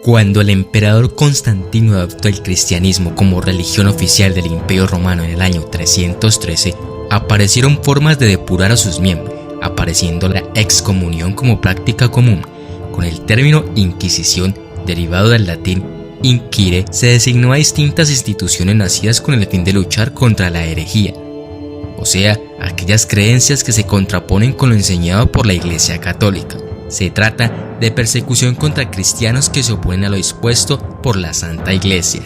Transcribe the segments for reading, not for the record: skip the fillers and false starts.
Cuando el emperador Constantino adoptó el cristianismo como religión oficial del Imperio Romano en el año 313, aparecieron formas de depurar a sus miembros, apareciendo la excomunión como práctica común. Con el término Inquisición, derivado del latín inquire, se designó a distintas instituciones nacidas con el fin de luchar contra la herejía, o sea, aquellas creencias que se contraponen con lo enseñado por la Iglesia Católica. Se trata de persecución contra cristianos que se oponen a lo dispuesto por la Santa Iglesia.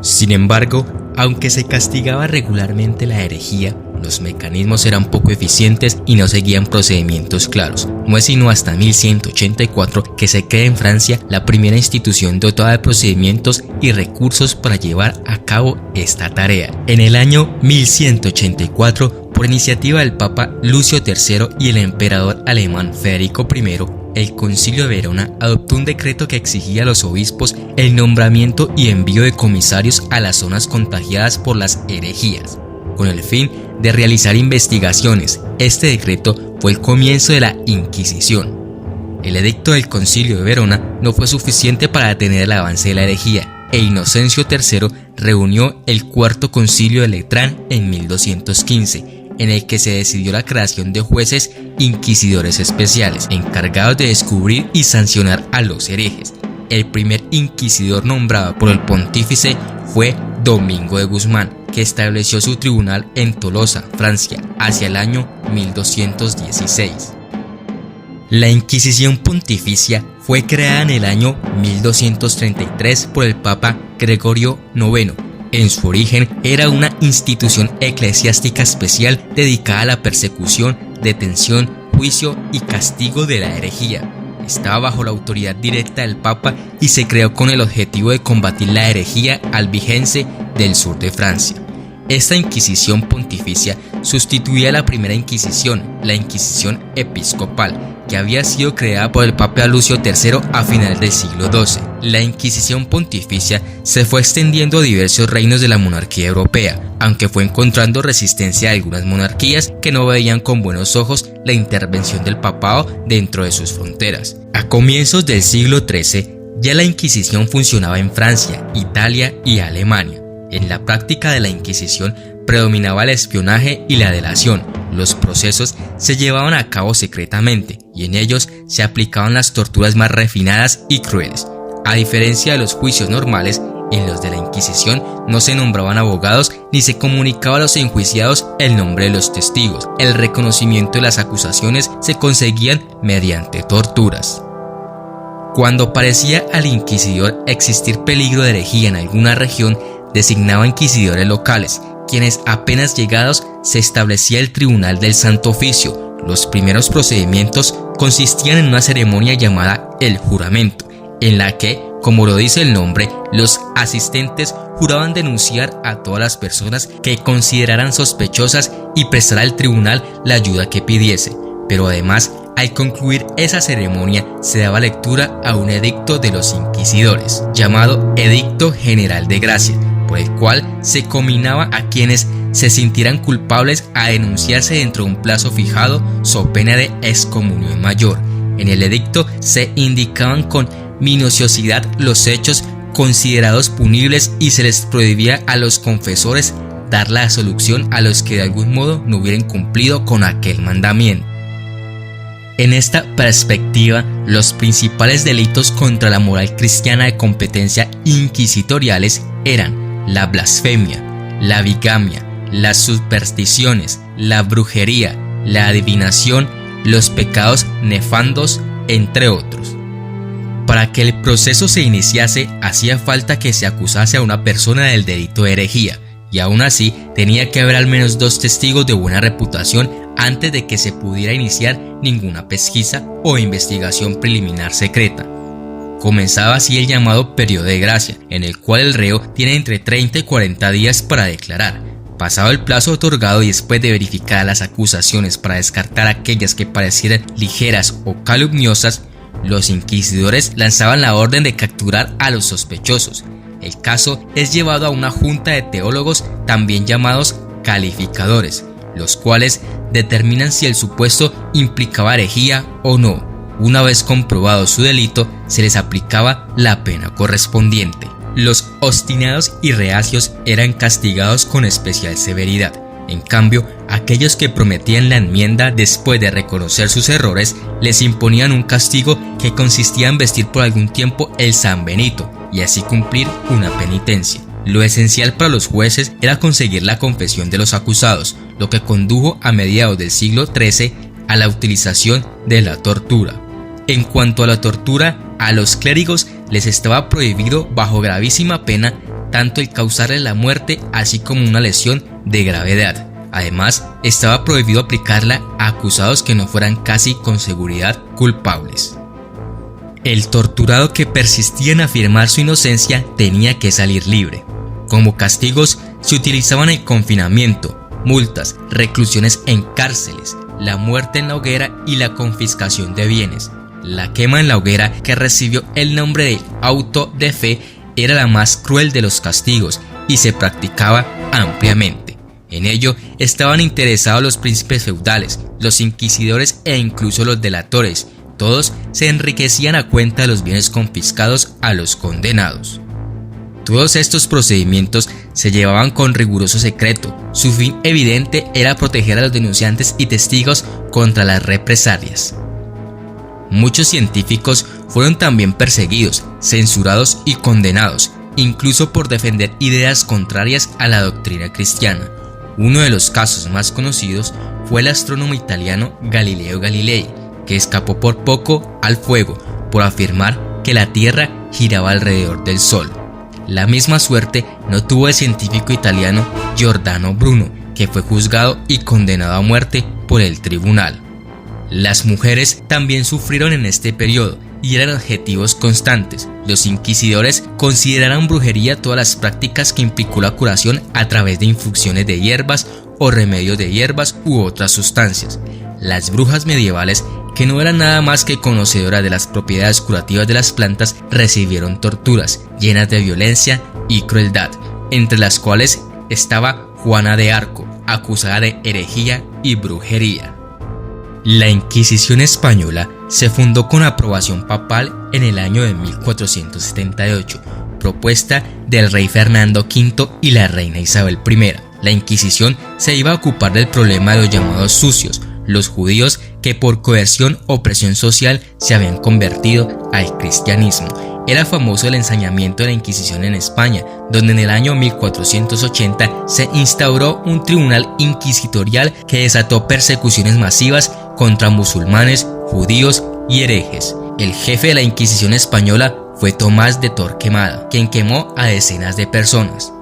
Sin embargo, aunque se castigaba regularmente la herejía, los mecanismos eran poco eficientes y no seguían procedimientos claros. No es sino hasta 1184 que se crea en Francia la primera institución dotada de procedimientos y recursos para llevar a cabo esta tarea. En el año 1184, por iniciativa del Papa Lucio III y el emperador alemán Federico I, el Concilio de Verona adoptó un decreto que exigía a los obispos el nombramiento y envío de comisarios a las zonas contagiadas por las herejías, con el fin de realizar investigaciones. Este decreto fue el comienzo de la Inquisición. El edicto del Concilio de Verona no fue suficiente para detener el avance de la herejía, e Inocencio III reunió el Cuarto Concilio de Letrán en 1215, en el que se decidió la creación de jueces inquisidores especiales, encargados de descubrir y sancionar a los herejes. El primer inquisidor nombrado por el pontífice fue Domingo de Guzmán, que estableció su tribunal en Tolosa, Francia, hacia el año 1216. La Inquisición Pontificia fue creada en el año 1233 por el Papa Gregorio IX. En su origen era una institución eclesiástica especial dedicada a la persecución, detención, juicio y castigo de la herejía. Estaba bajo la autoridad directa del Papa y se creó con el objetivo de combatir la herejía albigense del sur de Francia. Esta Inquisición Pontificia sustituía a la primera Inquisición, la Inquisición Episcopal, que había sido creada por el Papa Lucio III a finales del siglo XII. La Inquisición Pontificia se fue extendiendo a diversos reinos de la monarquía europea, aunque fue encontrando resistencia de algunas monarquías que no veían con buenos ojos la intervención del papado dentro de sus fronteras. A comienzos del siglo XIII, ya la Inquisición funcionaba en Francia, Italia y Alemania. En la práctica de la Inquisición predominaba el espionaje y la delación. Los procesos se llevaban a cabo secretamente y en ellos se aplicaban las torturas más refinadas y crueles. A diferencia de los juicios normales, en los de la Inquisición no se nombraban abogados ni se comunicaba a los enjuiciados el nombre de los testigos. El reconocimiento de las acusaciones se conseguían mediante torturas. Cuando parecía al inquisidor existir peligro de herejía en alguna región, designaba inquisidores locales, quienes apenas llegados se establecía el Tribunal del Santo Oficio. Los primeros procedimientos consistían en una ceremonia llamada el juramento, en la que, como lo dice el nombre, los asistentes juraban denunciar a todas las personas que consideraran sospechosas y prestar al tribunal la ayuda que pidiese. Pero además, al concluir esa ceremonia, se daba lectura a un edicto de los inquisidores, llamado Edicto General de Gracia, por el cual se cominaba a quienes se sintieran culpables a denunciarse dentro de un plazo fijado, so pena de excomunión mayor. En el edicto se indicaban con minuciosidad los hechos considerados punibles y se les prohibía a los confesores dar la absolución a los que de algún modo no hubieran cumplido con aquel mandamiento. En esta perspectiva, los principales delitos contra la moral cristiana de competencia inquisitoriales eran la blasfemia, la bigamia, las supersticiones, la brujería, la adivinación, los pecados nefandos, entre otros. Para que el proceso se iniciase, hacía falta que se acusase a una persona del delito de herejía, y aún así tenía que haber al menos 2 testigos de buena reputación antes de que se pudiera iniciar ninguna pesquisa o investigación preliminar secreta. Comenzaba así el llamado periodo de gracia, en el cual el reo tiene entre 30 y 40 días para declarar. Pasado el plazo otorgado y después de verificar las acusaciones para descartar aquellas que parecieran ligeras o calumniosas, los inquisidores lanzaban la orden de capturar a los sospechosos. El caso es llevado a una junta de teólogos, también llamados calificadores, los cuales determinan si el supuesto implicaba herejía o no. Una vez comprobado su delito, se les aplicaba la pena correspondiente. Los obstinados y reacios eran castigados con especial severidad. En cambio, aquellos que prometían la enmienda después de reconocer sus errores, les imponían un castigo que consistía en vestir por algún tiempo el San Benito y así cumplir una penitencia. Lo esencial para los jueces era conseguir la confesión de los acusados, lo que condujo a mediados del siglo XIII a la utilización de la tortura. En cuanto a la tortura, a los clérigos les estaba prohibido bajo gravísima pena tanto el causarle la muerte así como una lesión de gravedad. Además, estaba prohibido aplicarla a acusados que no fueran casi con seguridad culpables. El torturado que persistía en afirmar su inocencia tenía que salir libre. Como castigos se utilizaban el confinamiento, multas, reclusiones en cárceles, la muerte en la hoguera y la confiscación de bienes. La quema en la hoguera, que recibió el nombre de auto de fe, era la más cruel de los castigos y se practicaba ampliamente. En ello estaban interesados los príncipes feudales, los inquisidores e incluso los delatores. Todos se enriquecían a cuenta de los bienes confiscados a los condenados. Todos estos procedimientos se llevaban con riguroso secreto. Su fin evidente era proteger a los denunciantes y testigos contra las represalias. Muchos científicos fueron también perseguidos, censurados y condenados, incluso por defender ideas contrarias a la doctrina cristiana. Uno de los casos más conocidos fue el astrónomo italiano Galileo Galilei, que escapó por poco al fuego por afirmar que la Tierra giraba alrededor del Sol. La misma suerte no tuvo el científico italiano Giordano Bruno, que fue juzgado y condenado a muerte por el tribunal. Las mujeres también sufrieron en este periodo y eran objetivos constantes. Los inquisidores consideraron brujería todas las prácticas que implicó la curación a través de infusiones de hierbas o remedios de hierbas u otras sustancias. Las brujas medievales, que no eran nada más que conocedoras de las propiedades curativas de las plantas, recibieron torturas llenas de violencia y crueldad, entre las cuales estaba Juana de Arco, acusada de herejía y brujería. La Inquisición española se fundó con aprobación papal en el año de 1478, propuesta del rey Fernando V y la reina Isabel I. La Inquisición se iba a ocupar del problema de los llamados sucios, los judíos que por coerción o presión social se habían convertido al cristianismo. Era famoso el ensañamiento de la Inquisición en España, donde en el año 1480 se instauró un tribunal inquisitorial que desató persecuciones masivas contra musulmanes, judíos y herejes. El jefe de la Inquisición española fue Tomás de Torquemada, quien quemó a decenas de personas.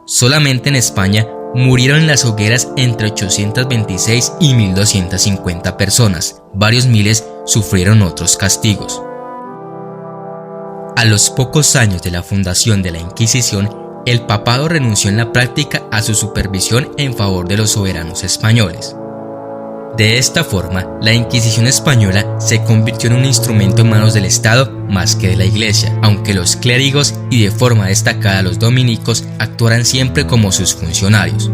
Solamente en España murieron en las hogueras entre 826 y 1250 personas. Varios miles sufrieron otros castigos. A los pocos años de la fundación de la Inquisición, el papado renunció en la práctica a su supervisión en favor de los soberanos españoles. De esta forma, la Inquisición española se convirtió en un instrumento en manos del Estado más que de la Iglesia, aunque los clérigos y de forma destacada los dominicos actuaran siempre como sus funcionarios.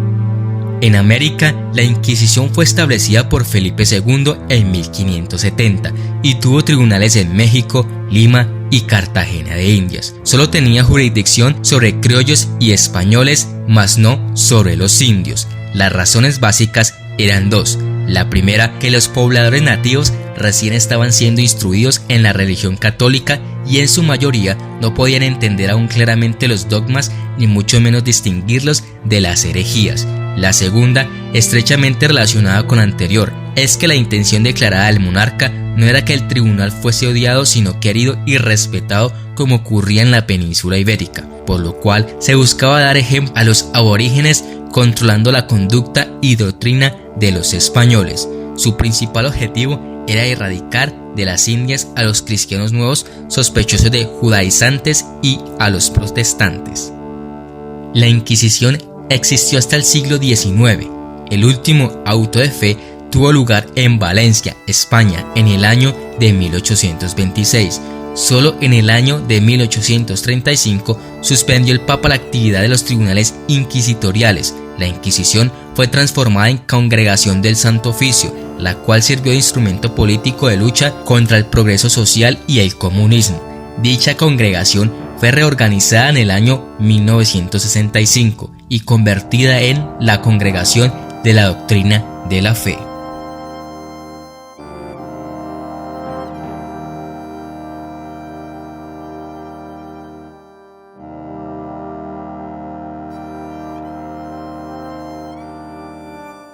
En América, la Inquisición fue establecida por Felipe II en 1570 y tuvo tribunales en México, Lima y Cartagena de Indias. Solo tenía jurisdicción sobre criollos y españoles, mas no sobre los indios. Las razones básicas eran dos. La primera, que los pobladores nativos recién estaban siendo instruidos en la religión católica y en su mayoría no podían entender aún claramente los dogmas ni mucho menos distinguirlos de las herejías. La segunda, estrechamente relacionada con la anterior, es que la intención declarada del monarca no era que el tribunal fuese odiado sino querido y respetado como ocurría en la península ibérica, por lo cual se buscaba dar ejemplo a los aborígenes controlando la conducta y doctrina de los españoles. Su principal objetivo era erradicar de las Indias a los cristianos nuevos sospechosos de judaizantes y a los protestantes. La Inquisición existió hasta el siglo XIX. El último auto de fe tuvo lugar en Valencia, España, en el año de 1826. Solo en el año de 1835 suspendió el Papa la actividad de los tribunales inquisitoriales. La Inquisición fue transformada en Congregación del Santo Oficio, la cual sirvió de instrumento político de lucha contra el progreso social y el comunismo. Dicha congregación fue reorganizada en el año 1965 y convertida en la Congregación de la Doctrina de la Fe.